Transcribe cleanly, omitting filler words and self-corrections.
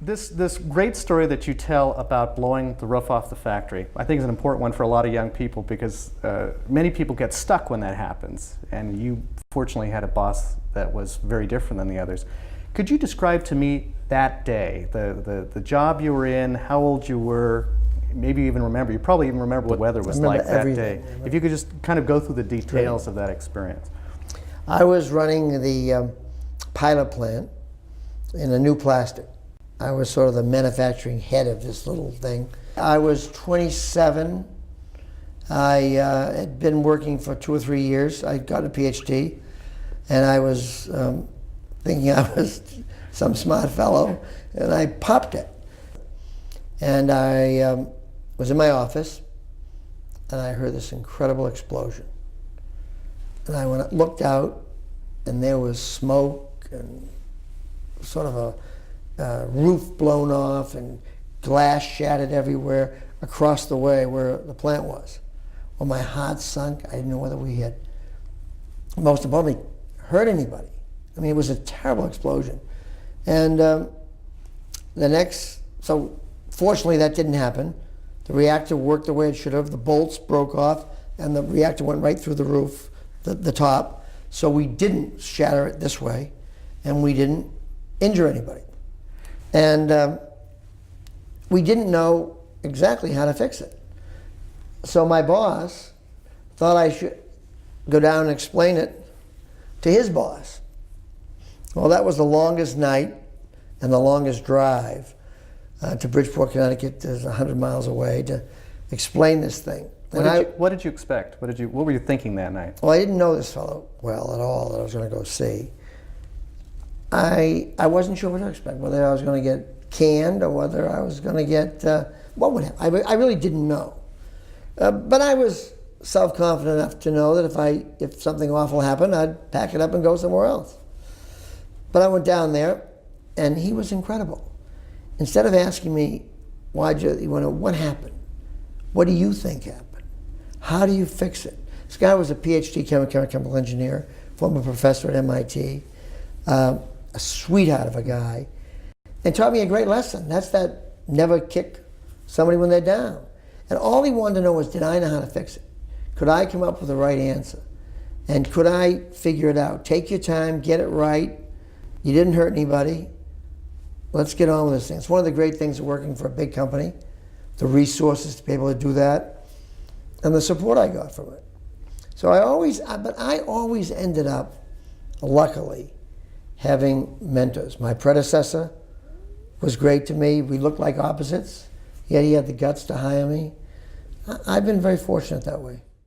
This great story that you tell about blowing the roof off the factory, I think is an important one for a lot of young people because many people get stuck when that happens. And you fortunately had a boss that was very different than the others. Could you describe to me that day, the job you were in, how old you were, maybe you even remember, you probably even remember what the weather was like that day. If you could just kind of go through the details of that experience. I was running the pilot plant in a new plastic. I was sort of the manufacturing head of this little thing. I was 27. I had been working for 2 or 3 years. I got a PhD, and I was thinking I was some smart fellow, and I popped it. And I was in my office, and I heard this incredible explosion. And I looked out, and there was smoke and sort of a roof blown off and glass shattered everywhere across the way where the plant was. Well, my heart sunk. I didn't know whether we had, most importantly, hurt anybody. I mean, it was a terrible explosion. And so fortunately that didn't happen. The reactor worked the way it should have. The bolts broke off and the reactor went right through the roof, the top. So we didn't shatter it this way and we didn't injure anybody. And we didn't know exactly how to fix it. So my boss thought I should go down and explain it to his boss. Well, that was the longest night and the longest drive to Bridgeport, Connecticut, is 100 miles away, to explain this thing. What did you expect? What were you thinking that night? Well, I didn't know this fellow well at all that I was going to go see. I wasn't sure what to expect, whether I was going to get canned or whether I was going to get, what would happen. I really didn't know. But I was self-confident enough to know that if something awful happened, I'd pack it up and go somewhere else. But I went down there, and he was incredible. Instead of asking me, what happened? What do you think happened? How do you fix it? This guy was a PhD chemical engineer, former professor at MIT, a sweetheart of a guy, and taught me a great lesson. That's that never kick somebody when they're down. And all he wanted to know was, did I know how to fix it? Could I come up with the right answer? And could I figure it out? Take your time, get it right. You didn't hurt anybody. Let's get on with this thing. It's one of the great things of working for a big company, the resources to be able to do that, and the support I got from it. So I always ended up, luckily, having mentors. My predecessor was great to me. We looked like opposites, yet he had the guts to hire me. I've been very fortunate that way.